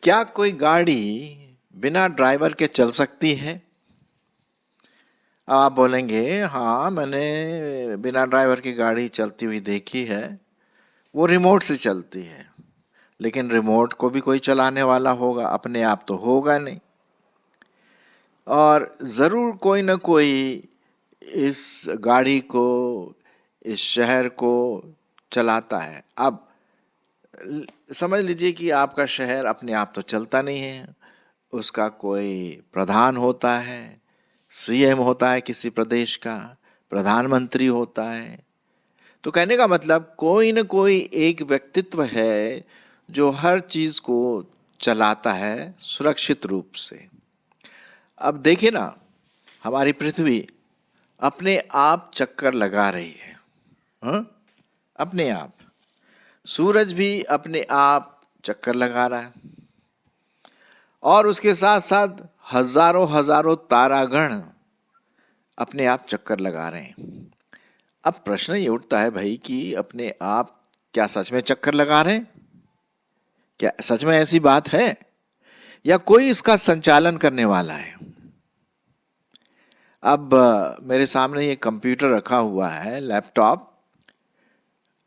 क्या कोई गाड़ी बिना ड्राइवर के चल सकती है? आप बोलेंगे, हाँ मैंने बिना ड्राइवर की गाड़ी चलती हुई देखी है, वो रिमोट से चलती है। लेकिन रिमोट को भी कोई चलाने वाला होगा, अपने आप तो होगा नहीं। और ज़रूर कोई ना कोई इस गाड़ी को, इस शहर को चलाता है। अब समझ लीजिए कि आपका शहर अपने आप तो चलता नहीं है, उसका कोई प्रधान होता है, सीएम होता है किसी प्रदेश का, प्रधानमंत्री होता है। तो कहने का मतलब कोई न कोई एक व्यक्तित्व है जो हर चीज को चलाता है सुरक्षित रूप से। अब देखिए ना, हमारी पृथ्वी अपने आप चक्कर लगा रही है, हाँ? अपने आप। सूरज भी अपने आप चक्कर लगा रहा है और उसके साथ साथ हजारों हजारों तारागण अपने आप चक्कर लगा रहे हैं। अब प्रश्न ये उठता है भाई कि अपने आप क्या सच में चक्कर लगा रहे हैं? क्या सच में ऐसी बात है या कोई इसका संचालन करने वाला है? अब मेरे सामने ये कंप्यूटर रखा हुआ है, लैपटॉप।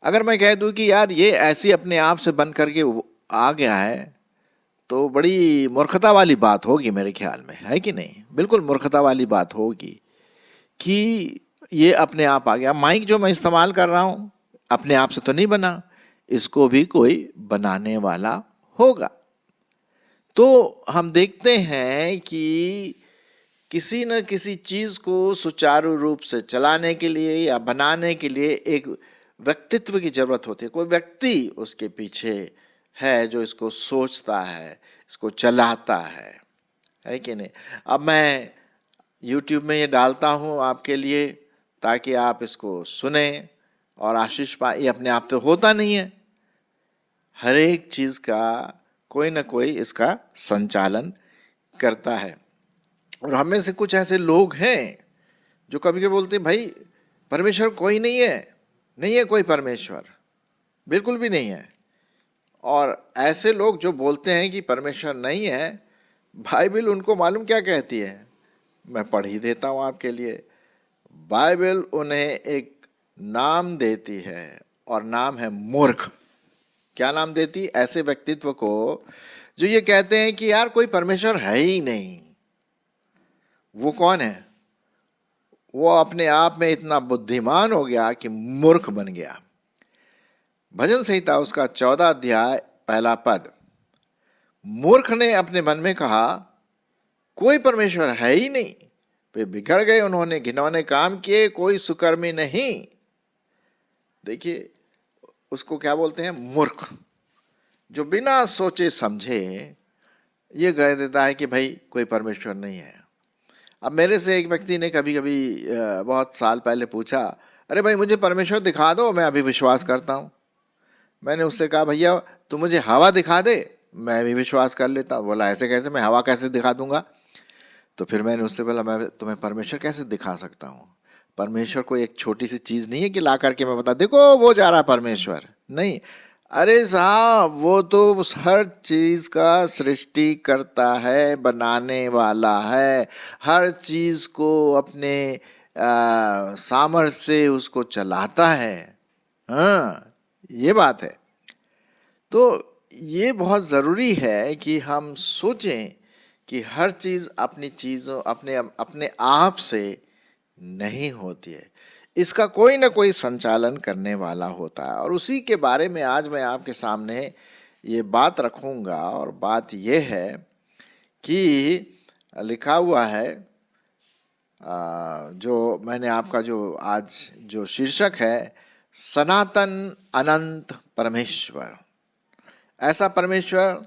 अगर मैं कह दूं कि यार ये ऐसी अपने आप से बन करके आ गया है, तो बड़ी मूर्खता वाली बात होगी मेरे ख्याल में, है कि नहीं? बिल्कुल मूर्खता वाली बात होगी कि ये अपने आप आ गया। माइक जो मैं इस्तेमाल कर रहा हूं अपने आप से तो नहीं बना, इसको भी कोई बनाने वाला होगा। तो हम देखते हैं कि किसी न किसी चीज को सुचारू रूप से चलाने के लिए या बनाने के लिए एक व्यक्तित्व की जरूरत होती है। कोई व्यक्ति उसके पीछे है जो इसको सोचता है, इसको चलाता है कि नहीं? अब मैं YouTube में ये डालता हूँ आपके लिए ताकि आप इसको सुने और आशीष पाए। ये अपने आप तो होता नहीं है, हर एक चीज का कोई ना कोई इसका संचालन करता है। और हमें से कुछ ऐसे लोग हैं जो कभी कभी बोलते हैं भाई परमेश्वर कोई नहीं है, नहीं है कोई परमेश्वर, बिल्कुल भी नहीं है। और ऐसे लोग जो बोलते हैं कि परमेश्वर नहीं है, बाइबल उनको मालूम क्या कहती है? मैं पढ़ ही देता हूं आपके लिए। बाइबल उन्हें एक नाम देती है और नाम है मूर्ख। क्या नाम देती? ऐसे व्यक्तित्व को जो ये कहते हैं कि यार कोई परमेश्वर है ही नहीं। वो कौन है? वो अपने आप में इतना बुद्धिमान हो गया कि मूर्ख बन गया। भजन संहिता उसका 14 अध्याय 1 पद, मूर्ख ने अपने मन में कहा कोई परमेश्वर है ही नहीं, वे बिगड़ गए, उन्होंने घिनौने काम किए, कोई सुकर्मी नहीं। देखिए उसको क्या बोलते हैं? मूर्ख, जो बिना सोचे समझे ये कह देता है कि भाई कोई परमेश्वर नहीं है। अब मेरे से एक व्यक्ति ने कभी कभी बहुत साल पहले पूछा, अरे भाई मुझे परमेश्वर दिखा दो, मैं अभी विश्वास करता हूँ। मैंने उससे कहा भैया तू मुझे हवा दिखा दे, मैं भी विश्वास कर लेता। बोला ऐसे कैसे, मैं हवा कैसे दिखा दूंगा? तो फिर मैंने उससे बोला मैं तुम्हें परमेश्वर कैसे दिखा सकता हूँ? परमेश्वर कोई एक छोटी सी चीज नहीं है कि ला करके मैं बता देखो वो जा रहा परमेश्वर, नहीं। अरे साहब वो तो हर चीज का सृष्टि करता है, बनाने वाला है, हर चीज को अपने सामर्थ्य से उसको चलाता है। हाँ ये बात है। तो ये बहुत ज़रूरी है कि हम सोचें कि हर चीज़ अपनी चीज़ों अपने अपने आप से नहीं होती है, इसका कोई ना कोई संचालन करने वाला होता है। और उसी के बारे में आज मैं आपके सामने ये बात रखूंगा। और बात ये है कि लिखा हुआ है, जो मैंने आपका जो आज जो शीर्षक है, सनातन अनंत परमेश्वर। ऐसा परमेश्वर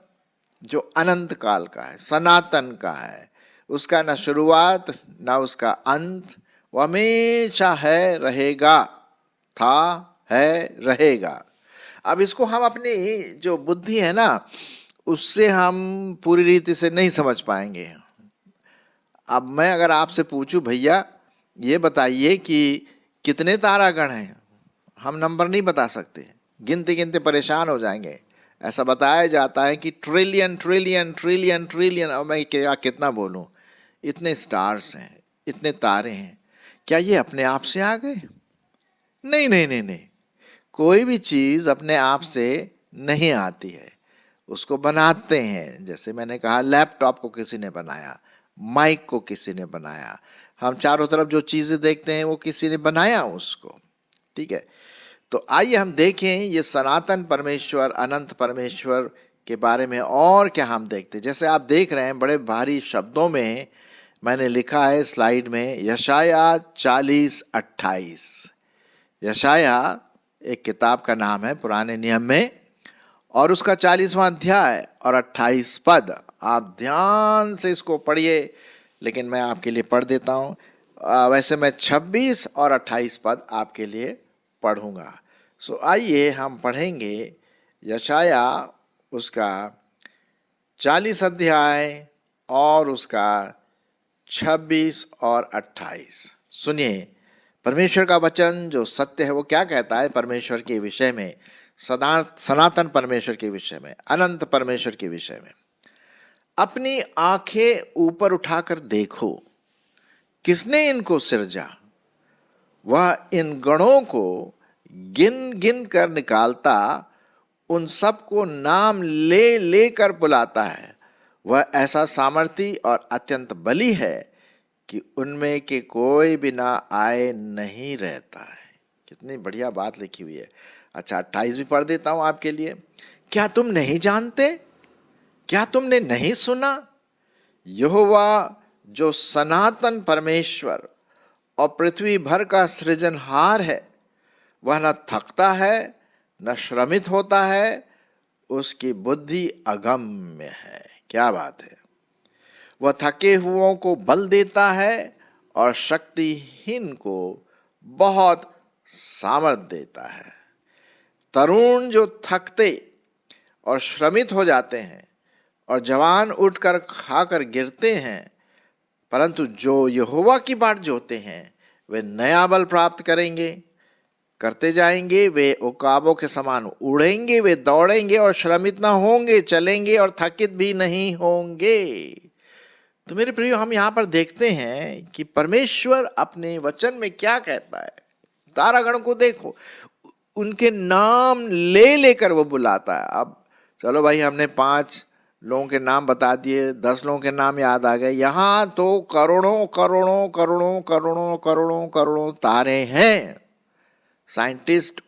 जो अनंत काल का है, सनातन का है, उसका ना शुरुआत ना उसका अंत, वो हमेशा है, रहेगा, था, है, रहेगा। अब इसको हम अपनी जो बुद्धि है ना उससे हम पूरी रीति से नहीं समझ पाएंगे। अब मैं अगर आपसे पूछूं भैया ये बताइए कि कितने तारागण हैं हम नंबर नहीं बता सकते, गिनते गिनते परेशान हो जाएंगे। ऐसा बताया जाता है कि ट्रिलियन ट्रिलियन ट्रिलियन ट्रिलियन, अब मैं क्या कितना बोलूं, इतने स्टार्स हैं, इतने तारे हैं। क्या ये अपने आप से आ गए? नहीं नहीं नहीं नहीं, कोई भी चीज अपने आप से नहीं आती है, उसको बनाते हैं। जैसे मैंने कहा, लैपटॉप को किसी ने बनाया, माइक को किसी ने बनाया, हम चारों तरफ जो चीजें देखते हैं वो किसी ने बनाया उसको, ठीक है। तो आइए हम देखें ये सनातन परमेश्वर, अनंत परमेश्वर के बारे में और क्या हम देखते हैं। जैसे आप देख रहे हैं, बड़े भारी शब्दों में मैंने लिखा है स्लाइड में, यशाया 40:28। यशाया एक किताब का नाम है पुराने नियम में, और उसका 40वां अध्याय और 28 पद। आप ध्यान से इसको पढ़िए, लेकिन मैं आपके लिए पढ़ देता हूँ। वैसे मैं 26 और 28 पद आपके लिए पढ़ूंगा। सो आइए हम पढ़ेंगे यशाया उसका 40 अध्याय और उसका 26 और 28। सुनिए परमेश्वर का वचन जो सत्य है वो क्या कहता है परमेश्वर के विषय में, सनातन परमेश्वर के विषय में, अनंत परमेश्वर के विषय में। अपनी आंखें ऊपर उठाकर देखो, किसने इनको सिरजा? वह इन गणों को गिन गिन कर निकालता, उन सबको नाम ले लेकर बुलाता है। वह ऐसा सामर्थी और अत्यंत बली है कि उनमें के कोई बिना आए नहीं रहता है। कितनी बढ़िया बात लिखी हुई है। अच्छा 28 भी पढ़ देता हूं आपके लिए। क्या तुम नहीं जानते? क्या तुमने नहीं सुना? यहोवा जो सनातन परमेश्वर और पृथ्वी भर का सृजनहार है, वह न थकता है न श्रमित होता है, उसकी बुद्धि अगम्य है। क्या बात है। वह थके हुओं को बल देता है और शक्तिहीन को बहुत सामर्थ देता है। तरुण जो थकते और श्रमित हो जाते हैं और जवान उठकर खाकर गिरते हैं, परंतु जो यहोवा की बाट जोते हैं वे नया बल प्राप्त करेंगे, करते जाएंगे, वे उकाबों के समान उड़ेंगे, वे दौड़ेंगे और श्रमित ना होंगे, चलेंगे और थकित भी नहीं होंगे। तो मेरे प्रियो, हम यहाँ पर देखते हैं कि परमेश्वर अपने वचन में क्या कहता है। तारागण को देखो, उनके नाम ले लेकर वो बुलाता है। अब चलो भाई, हमने 5 लोगों के नाम बता दिए, 10 लोगों के नाम याद आ गए। यहाँ तो करोड़ों करोड़ों करोड़ों करोड़ों करोड़ों करोड़ों तारे हैं। साइंटिस्ट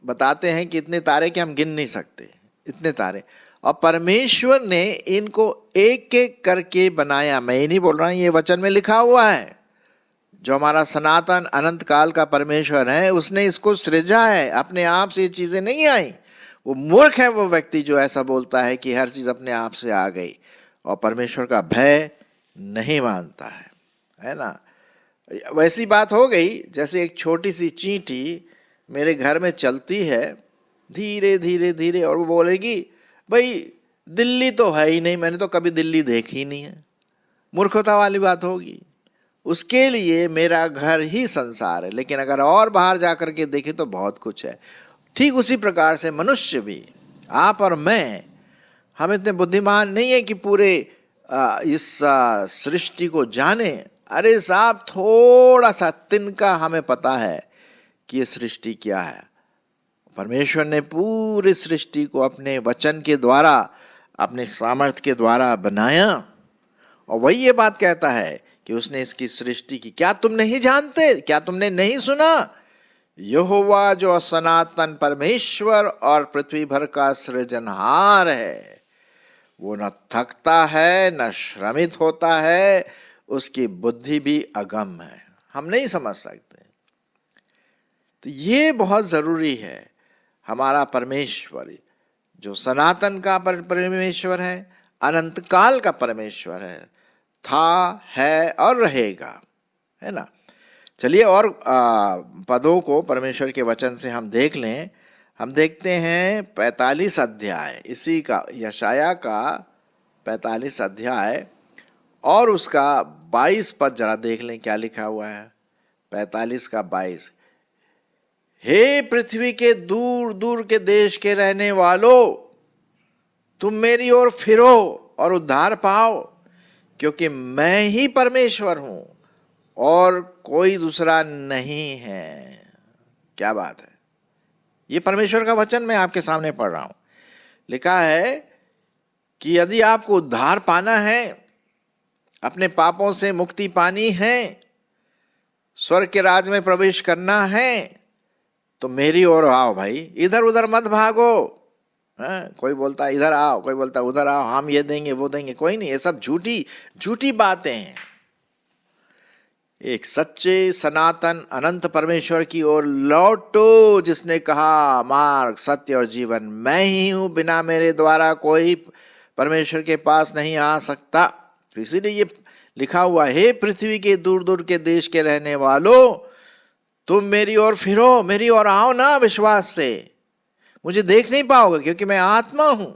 बताते हैं कि इतने तारे कि हम गिन नहीं सकते, इतने तारे। और परमेश्वर ने इनको एक एक करके बनाया। मैं ये नहीं बोल रहा हूं, ये वचन में लिखा हुआ है। जो हमारा सनातन अनंत काल का परमेश्वर है, उसने इसको सृजा है, अपने आप से ये चीजें नहीं आई। वो मूर्ख है वो व्यक्ति जो ऐसा बोलता है कि हर चीज अपने आप से आ गई और परमेश्वर का भय नहीं मानता है ना। वैसी बात हो गई जैसे एक छोटी सी चींटी मेरे घर में चलती है धीरे धीरे धीरे, और वो बोलेगी भाई दिल्ली तो है ही नहीं, मैंने तो कभी दिल्ली देखी ही नहीं है। मूर्खता वाली बात होगी। उसके लिए मेरा घर ही संसार है। लेकिन अगर और बाहर जाकर के देखें तो बहुत कुछ है। ठीक उसी प्रकार से मनुष्य भी, आप और मैं, हम इतने बुद्धिमान नहीं है कि पूरे इस सृष्टि को जाने। अरे साहब, थोड़ा सा तिनका हमें पता है कि ये सृष्टि क्या है। परमेश्वर ने पूरी सृष्टि को अपने वचन के द्वारा, अपने सामर्थ्य के द्वारा बनाया, और वही ये बात कहता है कि उसने इसकी सृष्टि की। क्या तुम नहीं जानते? क्या तुमने नहीं सुना? यहोवा जो सनातन परमेश्वर और पृथ्वी भर का सृजनहार है, वो न थकता है न श्रमित होता है, उसकी बुद्धि भी अगम है, हम नहीं समझ सकते। तो ये बहुत जरूरी है। हमारा परमेश्वर जो सनातन का परमेश्वर है, अनंत काल का परमेश्वर है, था, है और रहेगा, है ना। चलिए और पदों को परमेश्वर के वचन से हम देख लें। हम देखते हैं 45 अध्याय, इसी का यशाया का 45 अध्याय और उसका 22 पद जरा देख लें क्या लिखा हुआ है। 45 का 22, हे पृथ्वी के दूर दूर के देश के रहने वालों, तुम मेरी ओर फिरो और उद्धार पाओ, क्योंकि मैं ही परमेश्वर हूं और कोई दूसरा नहीं है। क्या बात है। ये परमेश्वर का वचन मैं आपके सामने पढ़ रहा हूं। लिखा है कि यदि आपको उद्धार पाना है, अपने पापों से मुक्ति पानी है, स्वर्ग के राज में प्रवेश करना है, तो मेरी ओर आओ भाई। इधर उधर मत भागो। कोई बोलता है इधर आओ, कोई बोलता है उधर आओ, हम ये देंगे वो देंगे। कोई नहीं, ये सब झूठी झूठी बातें हैं। एक सच्चे सनातन अनंत परमेश्वर की ओर लौटो, जिसने कहा मार्ग सत्य और जीवन मैं ही हूं, बिना मेरे द्वारा कोई परमेश्वर के पास नहीं आ सकता। तो इसीलिए ये लिखा हुआ, हे पृथ्वी के दूर दूर के देश के रहने वालों, तुम मेरी ओर फिरो, मेरी ओर आओ ना विश्वास से। मुझे देख नहीं पाओगे क्योंकि मैं आत्मा हूं।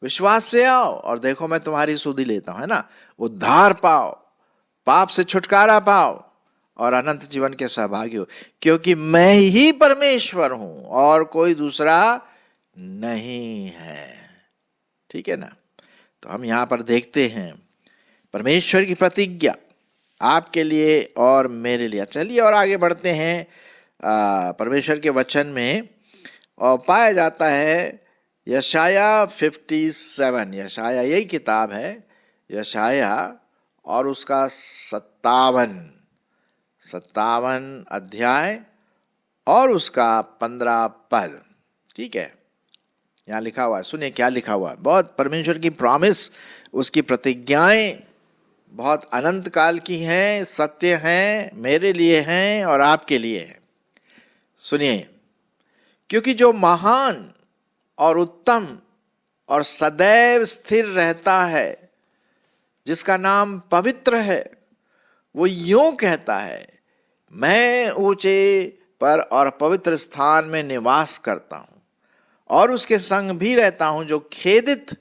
विश्वास से आओ और देखो मैं तुम्हारी सुधि लेता हूं, है ना। उद्धार पाओ, पाप से छुटकारा पाओ और अनंत जीवन के सहभागी हो, क्योंकि मैं ही परमेश्वर हूं और कोई दूसरा नहीं है। ठीक है ना। तो हम यहां पर देखते हैं परमेश्वर की प्रतिज्ञा आपके लिए और मेरे लिए। चलिए और आगे बढ़ते हैं परमेश्वर के वचन में, और पाया जाता है यशाया 57। यशाया यही किताब है, यशाया, और उसका 57 अध्याय और उसका 15 पद। ठीक है, यहाँ लिखा हुआ है। सुनिए क्या लिखा हुआ है। बहुत परमेश्वर की प्रॉमिस, उसकी प्रतिज्ञाएं बहुत अनंत काल की हैं, सत्य हैं, मेरे लिए हैं और आपके लिए हैं। सुनिए, क्योंकि जो महान और उत्तम और सदैव स्थिर रहता है, जिसका नाम पवित्र है, वो यूं कहता है, मैं ऊंचे पर और पवित्र स्थान में निवास करता हूं और उसके संग भी रहता हूं जो खेदित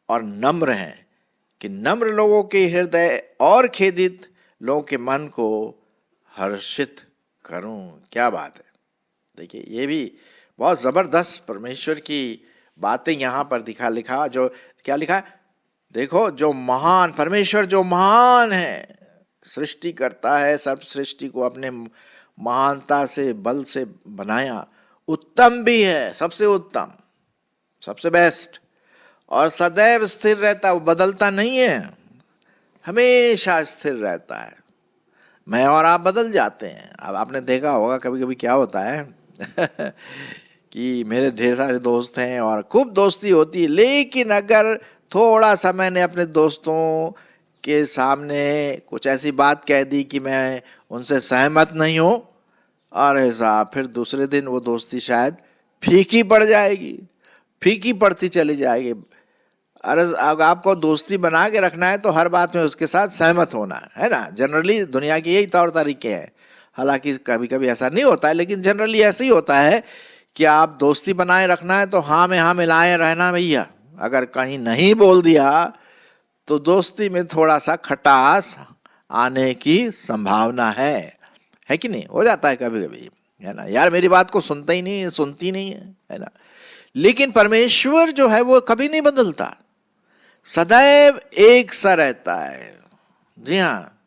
और नम्र हैं, कि नम्र लोगों के हृदय और खेदित लोगों के मन को हर्षित करूं। क्या बात है। देखिए, ये भी बहुत जबरदस्त परमेश्वर की बातें यहां पर लिखा। जो क्या लिखा है, देखो, जो महान परमेश्वर, जो महान है, सृष्टि करता है, सब सृष्टि को अपने महानता से, बल से बनाया, उत्तम भी है, सबसे उत्तम, सबसे बेस्ट, और सदैव स्थिर रहता, वो बदलता नहीं है, हमेशा स्थिर रहता है। मैं और आप बदल जाते हैं। अब आपने देखा होगा कभी कभी क्या होता है कि मेरे ढेर सारे दोस्त हैं और खूब दोस्ती होती है, लेकिन अगर थोड़ा सा मैंने अपने दोस्तों के सामने कुछ ऐसी बात कह दी कि मैं उनसे सहमत नहीं हूं, अरे साहब, फिर दूसरे दिन वो दोस्ती शायद फीकी पड़ जाएगी, फीकी पड़ती चली जाएगी। अरे अगर आपको दोस्ती बना के रखना है तो हर बात में उसके साथ सहमत होना है ना। जनरली दुनिया के यही तौर तरीके हैं। हालांकि कभी कभी ऐसा नहीं होता है, लेकिन जनरली ऐसे ही होता है कि आप दोस्ती बनाए रखना है तो हाँ में हाँ मिलाए रहना भैया। अगर कहीं नहीं बोल दिया तो दोस्ती में थोड़ा सा खटास आने की संभावना है कि नहीं। हो जाता है कभी कभी, है ना। यार मेरी बात को सुनता ही नहीं, सुनती नहीं है ना। लेकिन परमेश्वर जो है वो कभी नहीं बदलता, सदैव एक सा रहता है। जी हाँ,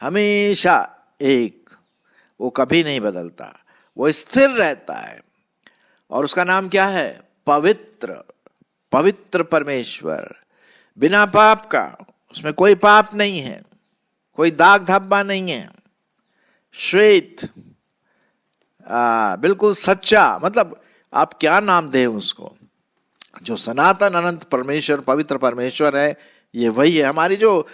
हमेशा एक, वो कभी नहीं बदलता, वो स्थिर रहता है। और उसका नाम क्या है? पवित्र। पवित्र परमेश्वर, बिना पाप का, उसमें कोई पाप नहीं है, कोई दाग धब्बा नहीं है, श्वेत, बिल्कुल सच्चा। मतलब आप क्या नाम दें उसको, जो सनातन अनंत परमेश्वर, पवित्र परमेश्वर है, ये वही है। हमारी जो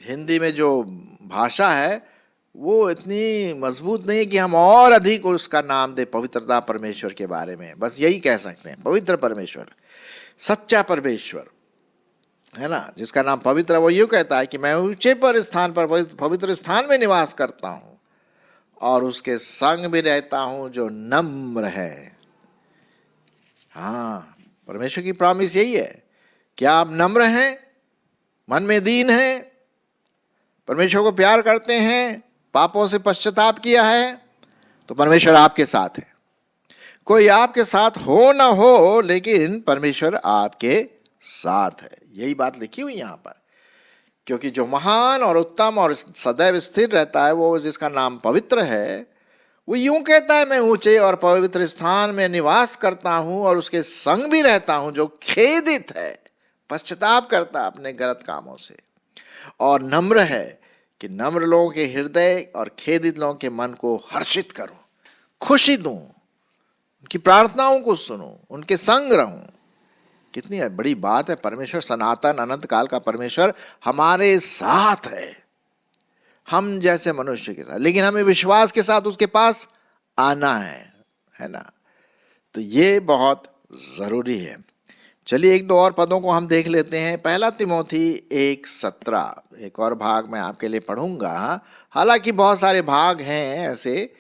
हिंदी में जो भाषा है वो इतनी मजबूत नहीं है कि हम और अधिक उसका नाम दे पवित्रता परमेश्वर के बारे में। बस यही कह सकते हैं, पवित्र परमेश्वर, सच्चा परमेश्वर, है ना, जिसका नाम पवित्र। वो यूँ कहता है कि मैं ऊंचे पर स्थान पर, पवित्र स्थान में निवास करता हूँ और उसके संग भी रहता हूँ जो नम्र है। हाँ, परमेश्वर की प्रॉमिस यही है। क्या आप नम्र हैं, मन में दीन हैं, परमेश्वर को प्यार करते हैं, पापों से पश्चाताप किया है, तो परमेश्वर आपके साथ है। कोई आपके साथ हो ना हो, लेकिन परमेश्वर आपके साथ है। यही बात लिखी हुई यहां पर। क्योंकि जो महान और उत्तम और सदैव स्थिर रहता है, वो जिसका नाम पवित्र है, वो यूं कहता है, मैं ऊंचे और पवित्र स्थान में निवास करता हूं और उसके संग भी रहता हूं, जो खेदित है, पश्चाताप करता अपने गलत कामों से, और नम्र है कि नम्र लोगों के हृदय और खेदित लोगों के मन को हर्षित करूं, खुशी दूं, उनकी प्रार्थनाओं को सुनूं, उनके संग रहूं। कितनी बड़ी बात है। परमेश्वर सनातन अनंत काल का परमेश्वर हमारे साथ है, हम जैसे मनुष्य के साथ, लेकिन हमें विश्वास के साथ उसके पास आना है ना। तो ये बहुत जरूरी है। चलिए एक दो और पदों को हम देख लेते हैं। पहला तिमोथी 1:17, एक और भाग मैं आपके लिए पढ़ूंगा। हालांकि बहुत सारे भाग हैं ऐसे,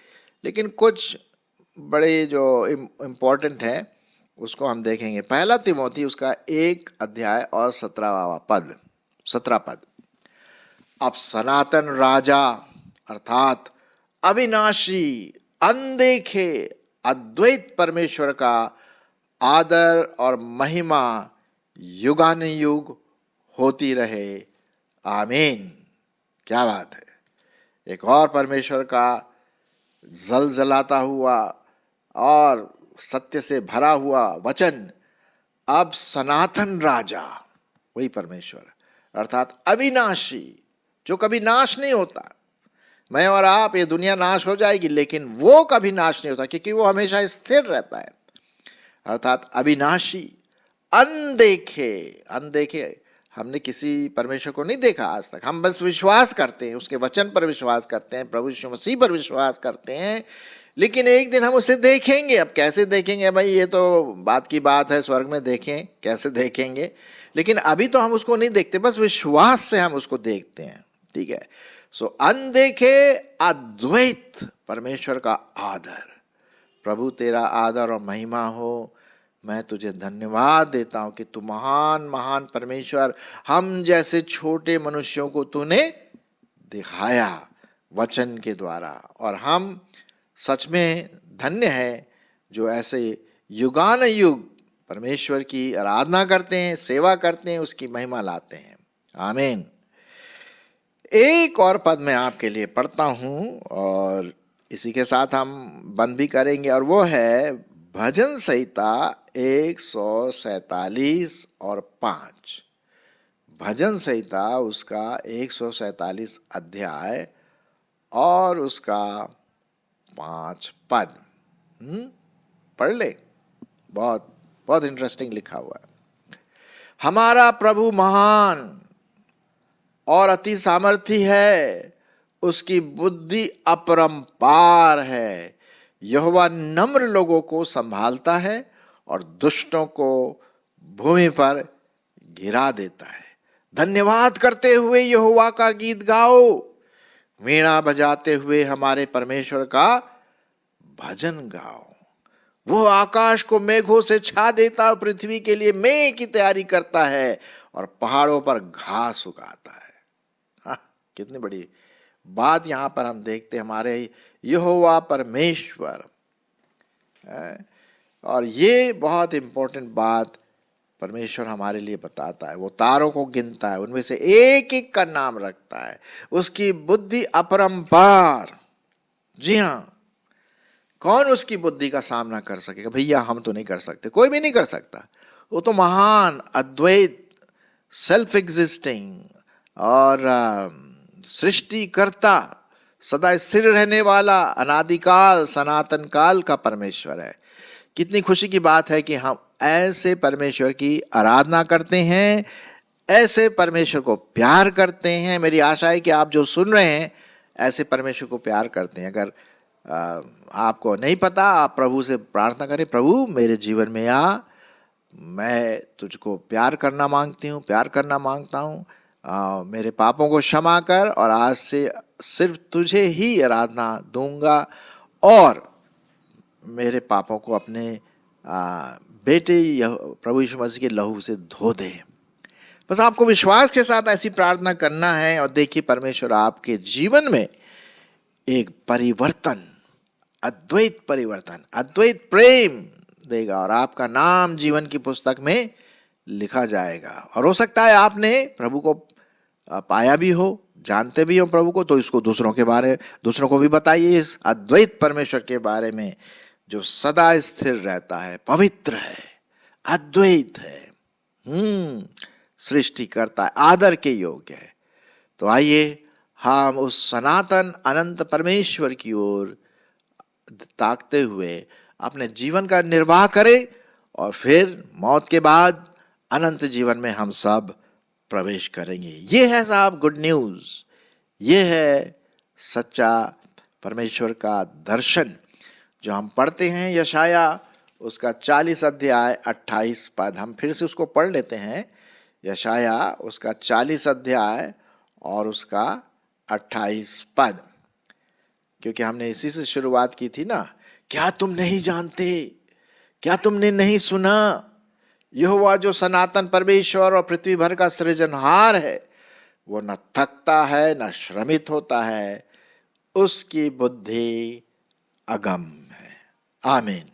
लेकिन कुछ बड़े जो इम्पोर्टेंट हैं उसको हम देखेंगे। पहला तिमोथी उसका 1 अध्याय और 17 पद। अब सनातन राजा अर्थात अविनाशी, अनदेखे, अद्वैत परमेश्वर का आदर और महिमा युगानुयुग होती रहे, आमीन। क्या बात है। एक और परमेश्वर का जलजलाता हुआ और सत्य से भरा हुआ वचन, अब सनातन राजा, वही परमेश्वर अर्थात अविनाशी, जो कभी नाश नहीं होता। मैं और आप, ये दुनिया नाश हो जाएगी, लेकिन वो कभी नाश नहीं होता, क्योंकि वो हमेशा स्थिर रहता है। अर्थात अविनाशी, अनदेखे। हमने किसी परमेश्वर को नहीं देखा आज तक, हम बस विश्वास करते हैं, उसके वचन पर विश्वास करते हैं, प्रभु यीशु मसीह पर विश्वास करते हैं। लेकिन एक दिन हम उसे देखेंगे। अब कैसे देखेंगे भाई, ये तो बात की बात है, स्वर्ग में देखें, कैसे देखेंगे। लेकिन अभी तो हम उसको नहीं देखते, बस विश्वास से हम उसको देखते हैं। ठीक है। सो अनदेखे अद्वैत परमेश्वर का आदर। प्रभु तेरा आदर और महिमा हो। मैं तुझे धन्यवाद देता हूं कि तू महान महान परमेश्वर, हम जैसे छोटे मनुष्यों को तूने दिखाया वचन के द्वारा, और हम सच में धन्य है जो ऐसे युगानुयुग परमेश्वर की आराधना करते हैं, सेवा करते हैं, उसकी महिमा लाते हैं। आमीन। एक और पद मैं आपके लिए पढ़ता हूं और इसी के साथ हम बंद भी करेंगे, और वो है भजन संहिता 147 और 5। भजन संहिता उसका 147 अध्याय और उसका 5 पद। पढ़ ले, बहुत बहुत इंटरेस्टिंग लिखा हुआ है। हमारा प्रभु महान और अति सामर्थी है, उसकी बुद्धि अपरंपार है। यहोवा नम्र लोगों को संभालता है और दुष्टों को भूमि पर गिरा देता है। धन्यवाद करते हुए यहोवा का गीत गाओ, वीणा बजाते हुए हमारे परमेश्वर का भजन गाओ। वो आकाश को मेघों से छा देता, पृथ्वी के लिए मेघ की तैयारी करता है और पहाड़ों पर घास उगाता है। हाँ, कितनी बड़ी बात यहां पर हम देखते हैं, हमारे यहोवा परमेश्वर। और ये बहुत इंपॉर्टेंट बात परमेश्वर हमारे लिए बताता है। वो तारों को गिनता है, उनमें से एक एक का नाम रखता है। उसकी बुद्धि अपरंपार। जी हां, कौन उसकी बुद्धि का सामना कर सकेगा? भैया हम तो नहीं कर सकते, कोई भी नहीं कर सकता। वो तो महान, अद्वैत, सेल्फ एग्जिस्टिंग और सृष्टिकर्ता, सदा स्थिर रहने वाला, अनादिकाल, सनातन काल का परमेश्वर है। कितनी खुशी की बात है कि हम ऐसे परमेश्वर की आराधना करते हैं, ऐसे परमेश्वर को प्यार करते हैं। मेरी आशा है कि आप जो सुन रहे हैं ऐसे परमेश्वर को प्यार करते हैं। अगर आपको नहीं पता, आप प्रभु से प्रार्थना करें, प्रभु मेरे जीवन में आ, मैं तुझको प्यार करना मांगता हूँ, मेरे पापों को क्षमा कर, और आज से सिर्फ तुझे ही आराधना दूंगा, और मेरे पापों को अपने बेटे प्रभु यीशु मसीह के लहू से धो दे। बस आपको विश्वास के साथ ऐसी प्रार्थना करना है, और देखिए परमेश्वर आपके जीवन में एक परिवर्तन अद्वैत परिवर्तन, अद्वैत प्रेम देगा और आपका नाम जीवन की पुस्तक में लिखा जाएगा। और हो सकता है आपने प्रभु को पाया भी हो, जानते भी हो प्रभु को, तो इसको दूसरों को भी बताइए इस अद्वैत परमेश्वर के बारे में, जो सदा स्थिर रहता है, पवित्र है, अद्वैत है, सृष्टि करता है, आदर के योग्य है। तो आइए हम उस सनातन अनंत परमेश्वर की ओर ताकते हुए अपने जीवन का निर्वाह करें और फिर मौत के बाद अनंत जीवन में हम सब प्रवेश करेंगे। ये है साहब गुड न्यूज, ये है सच्चा परमेश्वर का दर्शन जो हम पढ़ते हैं यशाया उसका 40 अध्याय 28 पद। हम फिर से उसको पढ़ लेते हैं, यशाया उसका 40 अध्याय और उसका 28 पद, क्योंकि हमने इसी से शुरुआत की थी ना। क्या तुम नहीं जानते, क्या तुमने नहीं सुना, यहोवा जो सनातन परमेश्वर और पृथ्वी भर का सृजनहार है, वो न थकता है न श्रमित होता है, उसकी बुद्धि अगम है। आमीन।